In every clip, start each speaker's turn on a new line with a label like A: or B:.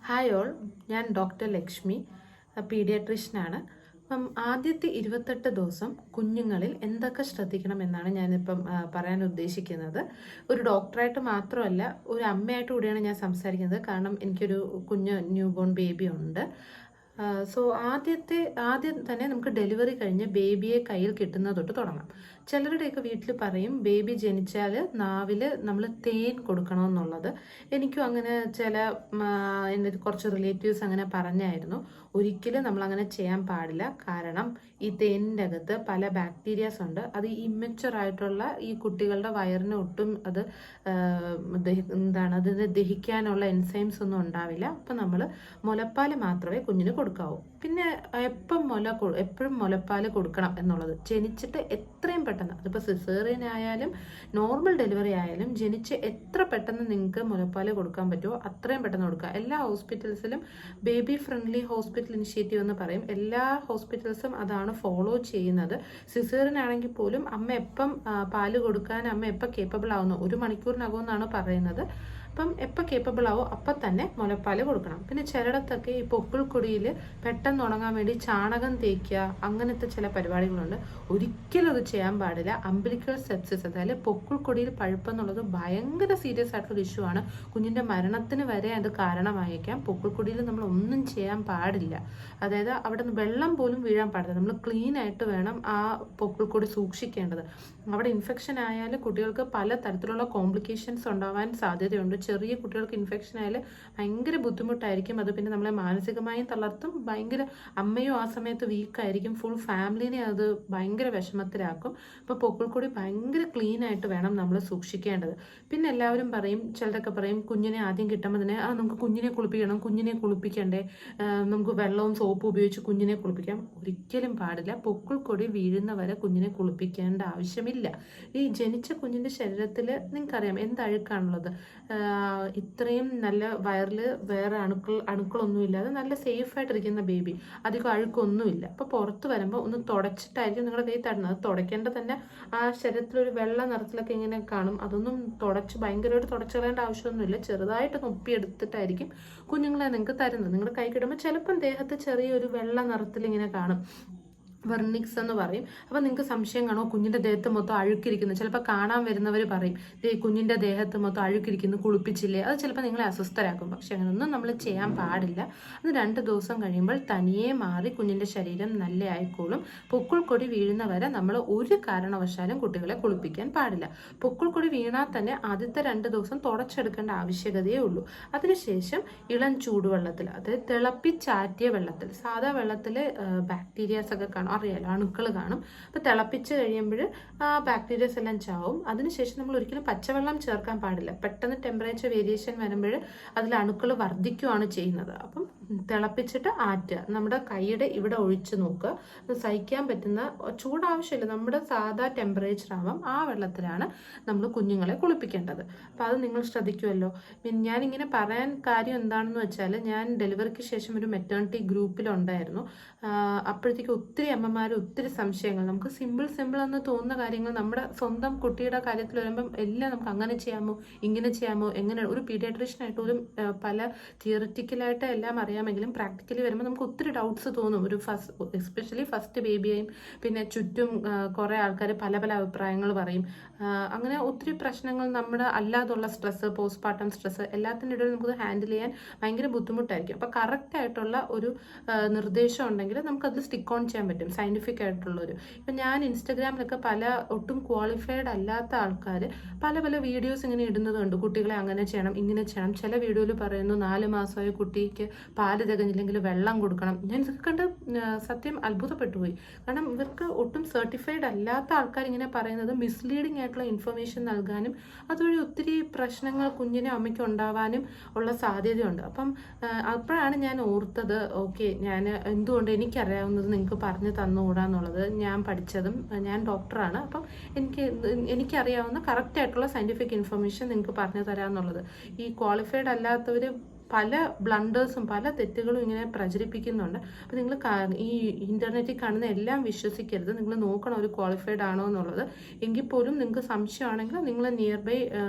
A: Hi all, ഞാൻ doctor Lakshmi, പീഡിയാട്രീഷ്യനാണ്. അപ്പം ആദ്യത്തെ 28 ദിവസം കുഞ്ഞുങ്ങളിൽ എന്തൊക്കെ ശ്രദ്ധിക്കണം എന്നാണ് ഞാനിപ്പം പറയാൻ ഉദ്ദേശിക്കുന്നത്. ഒരു ഡോക്ടറായിട്ട് മാത്രമല്ല, ഒരു അമ്മയായിട്ട് കൂടിയാണ് ഞാൻ സംസാരിക്കുന്നത്. കാരണം എനിക്കൊരു കുഞ്ഞ് ന്യൂബോൺ ബേബി ഉണ്ട്. സോ ആദ്യം തന്നെ നമുക്ക് ഡെലിവറി കഴിഞ്ഞ് ബേബിയെ കയ്യിൽ കിട്ടുന്നത് തൊട്ട് തുടങ്ങാം. ചിലരുടെയൊക്കെ വീട്ടിൽ പറയും ബേബി ജനിച്ചാൽ നാവിൽ നമ്മൾ തേൻ കൊടുക്കണമെന്നുള്ളത്. എനിക്കും അങ്ങനെ എൻ്റെ കുറച്ച് റിലേറ്റീവ്സ് അങ്ങനെ പറഞ്ഞായിരുന്നു. ഒരിക്കലും നമ്മൾ അങ്ങനെ ചെയ്യാൻ പാടില്ല. കാരണം ഈ തേനിൻ്റെ അകത്ത് പല ബാക്ടീരിയാസ് ഉണ്ട്. അത് ഇമ്മച്ചുവർ ആയിട്ടുള്ള ഈ കുട്ടികളുടെ വയറിന് ഒട്ടും അത് അതിന് ദഹിക്കാനുള്ള എൻസൈംസ് ഒന്നും ഉണ്ടാവില്ല. അപ്പം നമ്മൾ മുലപ്പാൽ മാത്രമേ കുഞ്ഞിന് കൊടുക്കാവൂ. പിന്നെ എപ്പോഴും മുലപ്പാൽ കൊടുക്കണം എന്നുള്ളത് ജനിച്ചിട്ട് എത്രയും പെട്ടെന്ന്, അതിപ്പോൾ സിസേറിയൻ ആയാലും നോർമൽ ഡെലിവറി ആയാലും ജനിച്ച് എത്ര പെട്ടെന്ന് നിങ്ങൾക്ക് മുലപ്പാൽ കൊടുക്കാൻ പറ്റുമോ അത്രയും പെട്ടെന്ന് കൊടുക്കുക. എല്ലാ ഹോസ്പിറ്റൽസിലും ബേബി ഫ്രണ്ട്ലി ഹോസ്പിറ്റൽ ഇനിഷ്യേറ്റീവ് എന്ന് പറയും. എല്ലാ ഹോസ്പിറ്റൽസും അതാണ് ഫോളോ ചെയ്യുന്നത്. സിസേറിയൻ ആണെങ്കിൽ പോലും അമ്മ എപ്പം പാല് കൊടുക്കാൻ അമ്മ എപ്പം കേപ്പബിൾ ആവുന്നു 1 മണിക്കൂറിനകം എന്നാണ് പറയുന്നത്. അപ്പം എപ്പോൾ കേപ്പബിൾ ആവോ അപ്പം തന്നെ മുലപ്പാൽ കൊടുക്കണം. പിന്നെ ചിലയിടത്തൊക്കെ ഈ പൊക്കിൾക്കൊടിയിൽ പെട്ടെന്ന് ഉണങ്ങാൻ വേണ്ടി ചാണകം തേക്കുക, അങ്ങനത്തെ ചില പരിപാടികളുണ്ട്. ഒരിക്കലും അത് ചെയ്യാൻ പാടില്ല. അംബിലിക്കൽ സെപ്സിസ്, അതായത് പൊക്കിൾക്കൊടിയിൽ പഴുപ്പെന്നുള്ളത് ഭയങ്കര സീരിയസ് ആയിട്ടുള്ള ഇഷ്യൂ ആണ്. കുഞ്ഞിൻ്റെ മരണത്തിന് വരെ അത് കാരണമായേക്കാം. പൊക്കിൾക്കൊടിയിൽ നമ്മൾ ഒന്നും ചെയ്യാൻ പാടില്ല. അതായത് അവിടെ നിന്ന് വെള്ളം പോലും വീഴാൻ പാടില്ല. നമ്മൾ ക്ലീൻ ആയിട്ട് വേണം ആ പൊക്കിൾക്കൊടി സൂക്ഷിക്കേണ്ടത്. അവിടെ ഇൻഫെക്ഷൻ ആയാൽ കുട്ടികൾക്ക് പല തരത്തിലുള്ള കോംപ്ലിക്കേഷൻസ് ഉണ്ടാവാൻ സാധ്യതയുണ്ട്. ചെറിയ കുട്ടികൾക്ക് ഇൻഫെക്ഷൻ ആയാൽ ഭയങ്കര ബുദ്ധിമുട്ടായിരിക്കും. അത് പിന്നെ നമ്മളെ മാനസികമായും തളർത്തും. ഭയങ്കര അമ്മയും ആ സമയത്ത് വീക്കായിരിക്കും. ഫുൾ ഫാമിലിനെ അത് ഭയങ്കര വിഷമത്തിലാക്കും. അപ്പോൾ പൊക്കിൾക്കൊടി ഭയങ്കര ക്ലീൻ ആയിട്ട് വേണം നമ്മൾ സൂക്ഷിക്കേണ്ടത്. പിന്നെ എല്ലാവരും പറയും, ചിലരൊക്കെ പറയും കുഞ്ഞിനെ ആദ്യം കിട്ടുമ്പോൾ തന്നെ നമുക്ക് കുഞ്ഞിനെ കുളിപ്പിക്കണം, കുഞ്ഞിനെ കുളിപ്പിക്കണ്ടേ, നമുക്ക് വെള്ളവും സോപ്പും ഉപയോഗിച്ച് കുഞ്ഞിനെ കുളിപ്പിക്കാം. ഒരിക്കലും പാടില്ല. പൊക്കിൾക്കൊടി വീഴുന്നവരെ കുഞ്ഞിനെ കുളിപ്പിക്കേണ്ട ആവശ്യമില്ല. ഈ ജനിച്ച കുഞ്ഞിൻ്റെ ശരീരത്തിൽ നിങ്ങൾക്കറിയാം എന്തഴുക്കാണുള്ളത്. ഇത്രയും നല്ല വയറിൽ വേറെ അണുക്കളൊന്നുമില്ലാതെ നല്ല സേഫായിട്ടിരിക്കുന്ന ബേബി, അധികം അഴുക്കൊന്നുമില്ല. അപ്പോൾ പുറത്ത് വരുമ്പോൾ ഒന്ന് തുടച്ചിട്ടായിരിക്കും നിങ്ങളുടെ കൈ തരുന്നത്. അത് തുടയ്ക്കേണ്ട തന്നെ ആ ശരീരത്തിലൊരു വെള്ള നിറത്തിലൊക്കെ ഇങ്ങനെ കാണും. അതൊന്നും ഭയങ്കരമായിട്ട് തുടച്ചു കളയേണ്ട ആവശ്യമൊന്നുമില്ല. ചെറുതായിട്ടൊന്ന് ഒപ്പിയെടുത്തിട്ടായിരിക്കും കുഞ്ഞുങ്ങളെ നിങ്ങൾക്ക് തരുന്നത്. നിങ്ങളുടെ കൈ കിടുമ്പോൾ ചിലപ്പം ദേഹത്ത് ചെറിയൊരു വെള്ള നിറത്തിൽ ഇങ്ങനെ കാണും, വെർണിക്സ് എന്ന് പറയും. അപ്പോൾ നിങ്ങൾക്ക് സംശയം കാണോ കുഞ്ഞിൻ്റെ ദേഹത്ത് മൊത്തം അഴുക്കിരിക്കുന്നു. ചിലപ്പോൾ കാണാൻ വരുന്നവർ പറയും കുഞ്ഞിൻ്റെ ദേഹത്ത് മൊത്തം അഴുക്കിരിക്കുന്നു, കുളിപ്പിച്ചില്ലേ. അത് ചിലപ്പോൾ നിങ്ങളെ അസ്വസ്ഥരാക്കും. പക്ഷെ അങ്ങനെയൊന്നും നമ്മൾ ചെയ്യാൻ പാടില്ല. അത് 2 ദിവസം കഴിയുമ്പോൾ തനിയെ മാറി കുഞ്ഞിൻ്റെ ശരീരം നല്ല ആയിക്കോളും. പൊക്കിൾക്കൊടി വീഴുന്നവരെ നമ്മൾ ഒരു കാരണവശാലും കുട്ടികളെ കുളിപ്പിക്കാൻ പാടില്ല. പൊക്കിൾക്കൊടി വീണാൽ തന്നെ ആദ്യത്തെ 2 ദിവസം തുടച്ചെടുക്കേണ്ട ആവശ്യകതയേ ഉള്ളൂ. അതിനുശേഷം ഇളം ചൂടുവെള്ളത്തിൽ, അതായത് തിളപ്പിച്ചാറ്റിയ വെള്ളത്തിൽ, സാധാ വെള്ളത്തിൽ ബാക്ടീരിയാസ് ഒക്കെ കാണും, അറിയാലോ, അണുക്കൾ കാണും. അപ്പോൾ തിളപ്പിച്ച് കഴിയുമ്പോൾ ആ ബാക്ടീരിയസ് എല്ലാം ചാവും. അതിനുശേഷം നമ്മൾ ഒരിക്കലും പച്ചവെള്ളം ചേർക്കാൻ പാടില്ല. പെട്ടെന്ന് ടെമ്പറേച്ചർ വേരിയേഷൻ വരുമ്പോൾ അതിൽ അണുക്കൾ വർദ്ധിക്കുകയാണ് ചെയ്യുന്നത്. അപ്പം തിളപ്പിച്ചിട്ട് ആറ്റുക. നമ്മുടെ കൈയുടെ ഇവിടെ ഒഴിച്ച് നോക്കുക. സഹിക്കാൻ പറ്റുന്ന ചൂടാവശ്യമില്ല, നമ്മുടെ സാധാ ടെമ്പറേച്ചർ ആവാം. ആ വെള്ളത്തിലാണ് നമ്മൾ കുഞ്ഞുങ്ങളെ കുളിപ്പിക്കേണ്ടത്. അപ്പോൾ അത് നിങ്ങൾ ശ്രദ്ധിക്കുമല്ലോ. ഞാനിങ്ങനെ പറയാൻ കാര്യം എന്താണെന്ന് വെച്ചാൽ, ഞാൻ ഡെലിവറിക്ക് ശേഷം ഒരു മെറ്റേണിറ്റി ഗ്രൂപ്പിലുണ്ടായിരുന്നു. അപ്പോഴത്തേക്ക് ഒത്തിരി അമ്മമാർ ഒത്തിരി സംശയങ്ങൾ, നമുക്ക് സിമ്പിൾ എന്ന് തോന്നുന്ന കാര്യങ്ങൾ നമ്മുടെ സ്വന്തം കുട്ടിയുടെ കാര്യത്തിൽ വരുമ്പം എല്ലാം നമുക്ക് അങ്ങനെ ചെയ്യാമോ, ഇങ്ങനെ ചെയ്യാമോ, എങ്ങനെ. ഒരു പീഡിയാട്രീഷ്യനായിട്ട് ഒരു പല തിയറിറ്റിക്കലായിട്ട് എല്ലാം അറിയാമെങ്കിലും പ്രാക്ടിക്കലി വരുമ്പോൾ നമുക്ക് ഒത്തിരി ഡൗട്ട്സ് തോന്നും. എസ്പെഷ്യലി ഫസ്റ്റ് ബേബിയെയും പിന്നെ ചുറ്റും കുറേ ആൾക്കാർ പല അഭിപ്രായങ്ങൾ പറയും. അങ്ങനെ ഒത്തിരി പ്രശ്നങ്ങൾ, നമ്മുടെ അല്ലാതുള്ള സ്ട്രെസ്സ്, പോസ്റ്റ്മോർട്ടം സ്ട്രെസ്സ്, എല്ലാത്തിൻ്റെ ഇടയിൽ നമുക്ക് ഹാൻഡിൽ ചെയ്യാൻ ഭയങ്കര ബുദ്ധിമുട്ടായിരിക്കും. അപ്പോൾ കറക്റ്റായിട്ടുള്ള ഒരു നിർദ്ദേശം ഉണ്ടെങ്കിൽ നമുക്കത് സ്റ്റിക്ക് ഓൺ ചെയ്യാൻ പറ്റും, സയൻറ്റിഫിക് ആയിട്ടുള്ളൊരു. ഇപ്പം ഞാൻ ഇൻസ്റ്റഗ്രാമിലൊക്കെ ഒട്ടും ക്വാളിഫൈഡ് അല്ലാത്ത ആൾക്കാർ പല വീഡിയോസ് ഇങ്ങനെ ഇടുന്നതുണ്ട്. കുട്ടികളെ അങ്ങനെ ചെയ്യണം, ഇങ്ങനെ ചെയ്യണം. ചില വീഡിയോയിൽ പറയുന്നു 4 മാസമായ കുട്ടിക്ക് പാല് തികഞ്ഞില്ലെങ്കിൽ വെള്ളം കൊടുക്കണം. ഞാൻ ഇതൊക്കെ കണ്ട് സത്യം അത്ഭുതപ്പെട്ടു പോയി. കാരണം ഇവർക്ക് ഒട്ടും സർട്ടിഫൈഡ് അല്ലാത്ത ആൾക്കാർ ഇങ്ങനെ പറയുന്നത് മിസ്ലീഡിങ് ആയിട്ടുള്ള ഇൻഫർമേഷൻ നൽകാനും അതുവഴി ഒത്തിരി പ്രശ്നങ്ങൾ കുഞ്ഞിനും അമ്മയ്ക്കും ഉണ്ടാവാനും ഉള്ള സാധ്യതയുണ്ട്. അപ്പോഴാണ് ഞാൻ ഓർത്തത്, ഓക്കെ, ഞാൻ എന്തുകൊണ്ട് എനിക്കറിയാവുന്നത് നിങ്ങൾക്ക് പറഞ്ഞു തന്നുകൂടാന്നുള്ളത്. ഞാൻ പഠിച്ചതും, ഞാൻ ഡോക്ടറാണ്. അപ്പം എനിക്കറിയാവുന്ന കറക്റ്റായിട്ടുള്ള സയൻറ്റിഫിക് ഇൻഫർമേഷൻ നിങ്ങൾക്ക് പറഞ്ഞു തരാമെന്നുള്ളത്. ഈ ക്വാളിഫൈഡ് അല്ലാത്തവർ പല ബ്ലണ്ടേഴ്സും പല തെറ്റുകളും ഇങ്ങനെ പ്രചരിപ്പിക്കുന്നുണ്ട്. അപ്പോൾ നിങ്ങൾ ഈ ഇൻ്റർനെറ്റിൽ കാണുന്ന എല്ലാം വിശ്വസിക്കരുത്. നിങ്ങൾ നോക്കണം ഒരു ക്വാളിഫൈഡ് ആണോ എന്നുള്ളത്. എങ്കിൽ പോലും നിങ്ങൾക്ക് സംശയമാണെങ്കിൽ നിങ്ങൾ നിയർ ബൈ,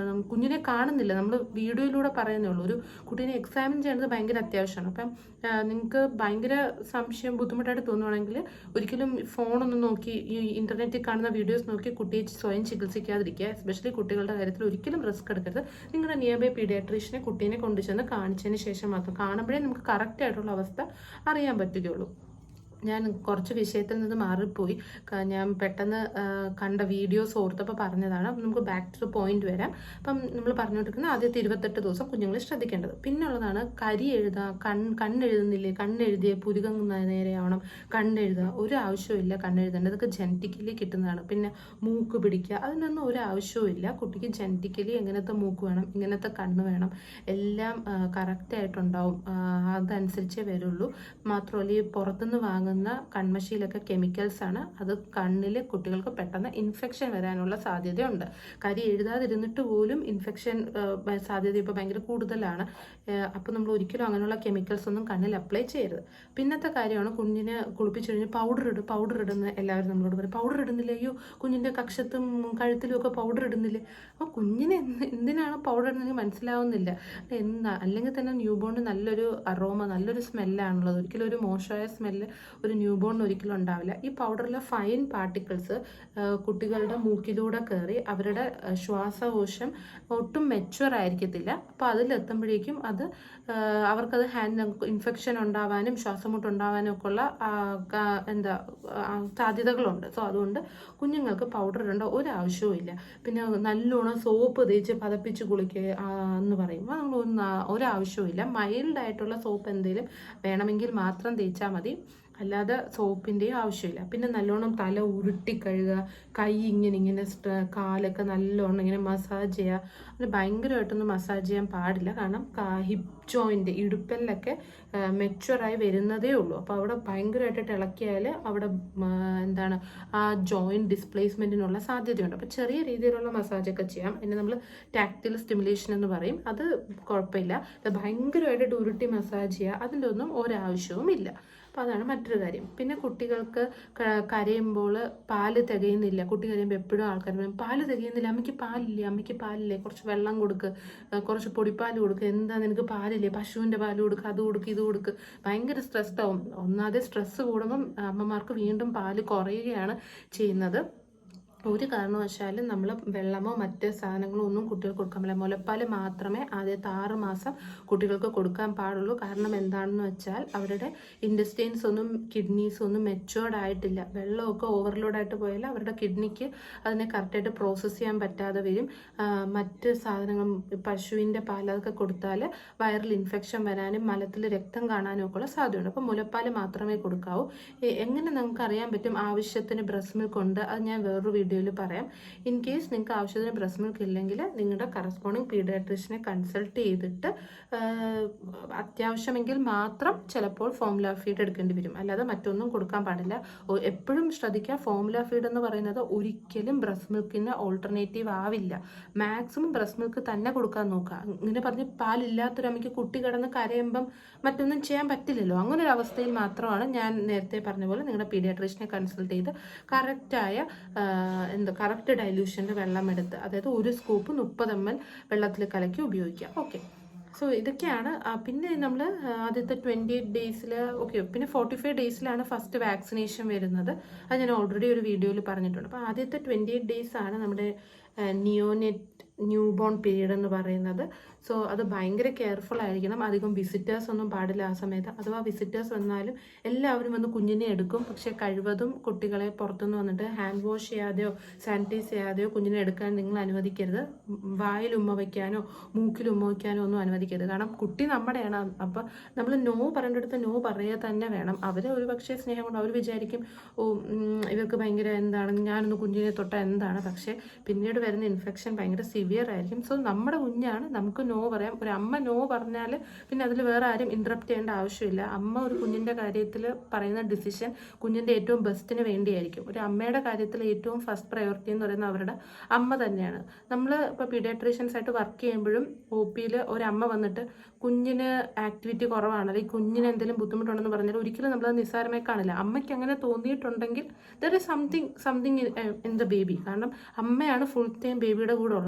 A: കുഞ്ഞിനെ കാണുന്നില്ല, നമ്മൾ വീഡിയോയിലൂടെ പറയുന്നേ ഉള്ളൂ. ഒരു കുട്ടീനെ എക്സാമിൻ ചെയ്യുന്നത് ഭയങ്കര അത്യാവശ്യമാണ്. അപ്പം നിങ്ങൾക്ക് ഭയങ്കര സംശയം ബുദ്ധിമുട്ടായിട്ട് തോന്നുവാണെങ്കിൽ ഒരിക്കലും ഫോണൊന്നും നോക്കി ഈ ഇൻ്റർനെറ്റിൽ കാണുന്ന വീഡിയോസ് നോക്കി കുട്ടിയെ സ്വയം ചികിത്സിക്കാതിരിക്കുക. എസ്പെഷ്യലി കുട്ടികളുടെ കാര്യത്തിൽ ഒരിക്കലും റിസ്ക് എടുക്കരുത്. നിങ്ങളുടെ നിയർ ബൈ പീഡിയാട്രീഷ്യനെ കുട്ടീനെ കൊണ്ടുചെന്ന് കാണിച്ചതിന് ശേഷം മാത്രം, കാണുമ്പോഴേ നമുക്ക് കറക്റ്റ് ആയിട്ടുള്ള അവസ്ഥ അറിയാൻ പറ്റുകയുള്ളൂ. ഞാൻ കുറച്ച് വിഷയത്തിൽ നിന്ന് മാറിപ്പോയി. ഞാൻ പെട്ടെന്ന് കണ്ട വീഡിയോസ് ഓർത്തപ്പോൾ പറഞ്ഞതാണ്. നമുക്ക് ബാക്ക് ടു പോയിന്റ് വരാം. അപ്പം നമ്മൾ പറഞ്ഞുകൊണ്ടിരിക്കുന്ന ആദ്യത്തെ 28 ദിവസം കുഞ്ഞുങ്ങൾ ശ്രദ്ധിക്കേണ്ടത്. പിന്നുള്ളതാണ് കരി എഴുതുക, കണ്ണെഴുതുന്നില്ലേ, കണ്ണെഴുതിയ പുരുകം നേരെയാവണം, കണ്ണെഴുതുക. ഒരു ആവശ്യമില്ല കണ്ണെഴുതേണ്ടത്, ഇതൊക്കെ ജനറ്റിക്കലി കിട്ടുന്നതാണ്. പിന്നെ മൂക്ക് പിടിക്കുക, അതിനൊന്നും ഒരു ആവശ്യവും ഇല്ല. കുട്ടിക്ക് ജനറ്റിക്കലി എങ്ങനത്തെ മൂക്ക് വേണം, ഇങ്ങനത്തെ കണ്ണ് വേണം, എല്ലാം കറക്റ്റായിട്ടുണ്ടാവും. അതനുസരിച്ചേ വരുള്ളൂ. മാത്രമല്ല ഈ പുറത്തുനിന്ന് വാങ്ങുന്ന കൺമഷിയിലൊക്കെ കെമിക്കൽസ് ആണ്. അത് കണ്ണിൽ കുട്ടികൾക്ക് പെട്ടെന്ന് ഇൻഫെക്ഷൻ വരാനുള്ള സാധ്യതയുണ്ട്. കരി എഴുതാതിരുന്നിട്ട് പോലും ഇൻഫെക്ഷൻ സാധ്യത ഇപ്പോൾ ഭയങ്കര കൂടുതലാണ്. അപ്പോൾ നമ്മൾ ഒരിക്കലും അങ്ങനെയുള്ള കെമിക്കൽസ് ഒന്നും കണ്ണിൽ അപ്ലൈ ചെയ്യരുത്. പിന്നത്തെ കാര്യമാണ് കുഞ്ഞിനെ കുളിപ്പിച്ച് കഴിഞ്ഞ് പൗഡർ ഇടുന്ന എല്ലാവരും നമ്മളോട് പറയും, പൗഡർ ഇടുന്നില്ലേ, അയ്യോ കുഞ്ഞിൻ്റെ കക്ഷത്തും കഴുത്തിലും ഒക്കെ പൗഡർ ഇടുന്നില്ലേ. അപ്പോൾ കുഞ്ഞിന് എന്തിനാണ് പൗഡർ ഇടുന്നതെങ്കിൽ മനസ്സിലാവുന്നില്ല. അല്ലെങ്കിൽ തന്നെ ന്യൂ ബോണിന് നല്ലൊരു അറോമ, നല്ലൊരു സ്മെല്ലാണുള്ളത്. ഒരിക്കലും ഒരു മോശമായ സ്മെല്ല് ഒരു ന്യൂ ബോൺ ഒരിക്കലും ഉണ്ടാവില്ല. ഈ പൗഡറിലെ ഫൈൻ പാർട്ടിക്കിൾസ് കുട്ടികളുടെ മൂക്കിലൂടെ കയറി അവരുടെ ശ്വാസകോശം ഒട്ടും മെച്വർ ആയിരിക്കത്തില്ല. അപ്പോൾ അതിലെത്തുമ്പോഴേക്കും അത് അവർക്കത് ഇൻഫെക്ഷൻ ഉണ്ടാവാനും ശ്വാസമുട്ടുണ്ടാവാനും ഒക്കെ ഉള്ള സാധ്യതകളുണ്ട്. സോ അതുകൊണ്ട് കുഞ്ഞുങ്ങൾക്ക് പൗഡർ ഇടേണ്ട ഒരു ആവശ്യവും ഇല്ല. പിന്നെ നല്ലോണം സോപ്പ് തേച്ച് പതപ്പിച്ച് കുളിക്കുക എന്ന് പറയുമ്പോൾ നമ്മൾ ഒരാവശ്യവും ഇല്ല. മൈൽഡ് ആയിട്ടുള്ള സോപ്പ് എന്തെങ്കിലും വേണമെങ്കിൽ മാത്രം തേച്ചാൽ മതി, അല്ലാതെ സോപ്പിൻ്റെയും ആവശ്യമില്ല. പിന്നെ നല്ലോണം തല ഉരുട്ടി കഴുകുക, കൈ ഇങ്ങനെ കാലൊക്കെ നല്ലോണം ഇങ്ങനെ മസാജ് ചെയ്യുക. അത് ഭയങ്കരമായിട്ടൊന്നും മസാജ് ചെയ്യാൻ പാടില്ല. കാരണം ഹിപ്പ് ജോയിൻ്റ് ഇടുപ്പലിലൊക്കെ മെച്വറായി വരുന്നതേ ഉള്ളൂ. അപ്പോൾ അവിടെ ഭയങ്കരമായിട്ട് ഇളക്കിയാൽ അവിടെ ആ ജോയിൻറ്റ് ഡിസ്പ്ലേസ്മെൻറ്റിനുള്ള സാധ്യതയുണ്ട്. അപ്പോൾ ചെറിയ രീതിയിലുള്ള മസാജൊക്കെ ചെയ്യാം. പിന്നെ നമ്മൾ ടാക്റ്റിൽ സ്റ്റിമുലേഷൻ എന്ന് പറയും, അത് കുഴപ്പമില്ല. ഭയങ്കരമായിട്ട് ഉരുട്ടി മസാജ് ചെയ്യുക, അതിൻ്റെ ഒന്നും ഒരാവശ്യവും ഇല്ല. അപ്പോൾ അതാണ് മറ്റൊരു കാര്യം. പിന്നെ കുട്ടികൾക്ക് കരയുമ്പോൾ പാല് തികയുന്നില്ല. കുട്ടി കരയുമ്പോൾ എപ്പോഴും ആൾക്കാർ പറയും പാല് തികയുന്നില്ല, അമ്മയ്ക്ക് പാലില്ലേ, കുറച്ച് വെള്ളം കൊടുക്ക്, കുറച്ച് പൊടിപ്പാൽ കൊടുക്കുക, എന്താ നിനക്ക് പാലില്ലേ, പശുവിൻ്റെ പാല് കൊടുക്കുക, അത് കൊടുക്കുക, ഇത് കൊടുക്കുക. ഭയങ്കര സ്ട്രെസ്ഡ് ആവും. ഒന്നാമത് സ്ട്രെസ്സ് കൂടുമ്പം അമ്മമാർക്ക് വീണ്ടും പാല് കുറയുകയാണ് ചെയ്യുന്നത്. ഒരു കാരണവശാലും നമ്മൾ വെള്ളമോ മറ്റ് സാധനങ്ങളോ ഒന്നും കുട്ടികൾക്ക് കൊടുക്കാൻ പറ്റില്ല. മുലപ്പാൽ മാത്രമേ ആദ്യത്തെ 6 മാസം കുട്ടികൾക്ക് കൊടുക്കാൻ പാടുള്ളൂ. കാരണം എന്താണെന്ന് വെച്ചാൽ അവരുടെ ഇൻറ്റസ്റ്റൈൻസ് ഒന്നും കിഡ്നീസ് ഒന്നും മെച്ചുവേർഡ് ആയിട്ടില്ല. വെള്ളമൊക്കെ ഓവർലോഡായിട്ട് പോയാൽ അവരുടെ കിഡ്നിക്ക് അതിനെ കറക്റ്റായിട്ട് പ്രോസസ്സ് ചെയ്യാൻ പറ്റാതെ വരും. മറ്റ് സാധനങ്ങൾ പശുവിൻ്റെ പാൽ അതൊക്കെ കൊടുത്താൽ വയറിൽ ഇൻഫെക്ഷൻ വരാനും മലത്തിൽ രക്തം കാണാനും ഒക്കെ ഉള്ള സാധ്യതയുണ്ട്. അപ്പോൾ മുലപ്പാൽ മാത്രമേ കൊടുക്കാവൂ. എങ്ങനെ നമുക്ക് അറിയാൻ പറ്റും ആവശ്യത്തിന് ബ്രസ്റ്റ് മിൽക്ക് ഉണ്ട്, അത് ഞാൻ വേറൊരു വീഡിയോയിൽ പറയാം. ഇൻ കേസ് നിങ്ങൾക്ക് ആവശ്യത്തിന് ബ്രസ്റ്റ് മിൽക്ക് ഇല്ലെങ്കിൽ നിങ്ങളുടെ കറസ്പോണ്ടിങ് പീഡിയാട്രീഷ്യനെ കൺസൾട്ട് ചെയ്തിട്ട് അത്യാവശ്യമെങ്കിൽ മാത്രം ചിലപ്പോൾ ഫോർമുല ഫീഡ് എടുക്കേണ്ടി വരും. അല്ലാതെ മറ്റൊന്നും കൊടുക്കാൻ പാടില്ല. എപ്പോഴും ശ്രദ്ധിക്കുക, ഫോർമുല ഫീഡ് എന്ന് പറയുന്നത് ഒരിക്കലും ബ്രസ്റ്റ് മിൽക്കിന് ഓൾട്ടർനേറ്റീവ് ആവില്ല. മാക്സിമം ബ്രസ്റ്റ് മിൽക്ക് തന്നെ കൊടുക്കാൻ നോക്കുക. ഇങ്ങനെ പറഞ്ഞ് പാലില്ലാത്തൊരമ്മയ്ക്ക് കുട്ടി കിടന്ന് കരയുമ്പം മറ്റൊന്നും ചെയ്യാൻ പറ്റില്ലല്ലോ. അങ്ങനെ ഒരു അവസ്ഥയിൽ മാത്രമാണ് ഞാൻ നേരത്തെ പറഞ്ഞ പോലെ നിങ്ങളുടെ പീഡിയാട്രീഷ്യനെ കൺസൾട്ട് ചെയ്ത് കറക്റ്റ് ഡൈല്യൂഷൻ്റെ വെള്ളം എടുത്ത്, അതായത് 1 സ്കൂപ്പ് 30 ml വെള്ളത്തിൽ കലക്കി ഉപയോഗിക്കുക. ഓക്കെ, സോ ഇതൊക്കെയാണ്. പിന്നെ നമ്മൾ ആദ്യത്തെ 28 ഡേയ്സിൽ പിന്നെ 45 ഡേയ്സിലാണ് ഫസ്റ്റ് വാക്സിനേഷൻ വരുന്നത്. അത് ഞാൻ ഓൾറെഡി ഒരു വീഡിയോയിൽ പറഞ്ഞിട്ടുണ്ട്. അപ്പോൾ ആദ്യത്തെ 28 ഡേയ്സ് ആണ് നമ്മുടെ ന്യൂ ബോൺ പീരീഡ് എന്ന് പറയുന്നത്. സോ അത് ഭയങ്കര കെയർഫുൾ ആയിരിക്കണം. അധികം വിസിറ്റേഴ്സ് ഒന്നും പാടില്ല ആ സമയത്ത്. അഥവാ വിസിറ്റേഴ്സ് വന്നാലും എല്ലാവരും വന്ന് കുഞ്ഞിനെ എടുക്കും. പക്ഷേ കഴിവതും കുട്ടികളെ പുറത്തുനിന്ന് വന്നിട്ട് ഹാൻഡ് വാഷ് ചെയ്യാതെയോ സാനിറ്റൈസ് ചെയ്യാതെയോ കുഞ്ഞിനെ എടുക്കാൻ നിങ്ങൾ അനുവദിക്കരുത്. വായിൽ ഉമ്മ വയ്ക്കാനോ മൂക്കിൽ ഉമ്മ വയ്ക്കാനോ ഒന്നും അനുവദിക്കരുത്. കാരണം കുട്ടി നമ്മുടെയാണ്. അപ്പോൾ നമ്മൾ നോ പറയേണ്ടടുത്ത് നോ പറയുക തന്നെ വേണം. അവർ ഒരു പക്ഷേ സ്നേഹം കൊണ്ട് അവർ വിചാരിക്കും ഇവർക്ക് ഭയങ്കര ഞാനൊന്ന് കുഞ്ഞിനെ തൊട്ടാൽ എന്താണ്. പക്ഷേ പിന്നീട് വരുന്ന ഇൻഫെക്ഷൻ ഭയങ്കര സിവിയർ ആയിരിക്കും. സോ നമ്മുടെ കുഞ്ഞാണ്, നമുക്ക് നോ നോ പറയാം. ഒരു അമ്മ നോ പറഞ്ഞാൽ പിന്നെ അതിൽ വേറെ ആരും ഇൻറ്ററപ്റ്റ് ചെയ്യേണ്ട ആവശ്യമില്ല. അമ്മ ഒരു കുഞ്ഞിൻ്റെ കാര്യത്തിൽ പറയുന്ന ഡിസിഷൻ കുഞ്ഞിൻ്റെ ഏറ്റവും ബെസ്റ്റിന് വേണ്ടിയായിരിക്കും. ഒരു അമ്മയുടെ കാര്യത്തിൽ ഏറ്റവും ഫസ്റ്റ് പ്രയോറിറ്റി എന്ന് പറയുന്നത് അവരുടെ അമ്മ തന്നെയാണ്. നമ്മൾ ഇപ്പോൾ പീഡിയാട്രീഷ്യൻസ് ആയിട്ട് വർക്ക് ചെയ്യുമ്പോഴും OP-യിൽ ഒരമ്മ വന്നിട്ട് കുഞ്ഞിന് ആക്ടിവിറ്റി കുറവാണ് അല്ലെങ്കിൽ കുഞ്ഞിന് എന്തെങ്കിലും ബുദ്ധിമുട്ടുണ്ടെന്ന് പറഞ്ഞാൽ ഒരിക്കലും നമ്മളത് നിസ്സാരമായി കാണില്ല. അമ്മയ്ക്ക് അങ്ങനെ തോന്നിയിട്ടുണ്ടെങ്കിൽ there is something in the baby. കാരണം അമ്മയാണ് ഫുൾ ടൈം ബേബിയുടെ കൂടെ ഉള്ളത്.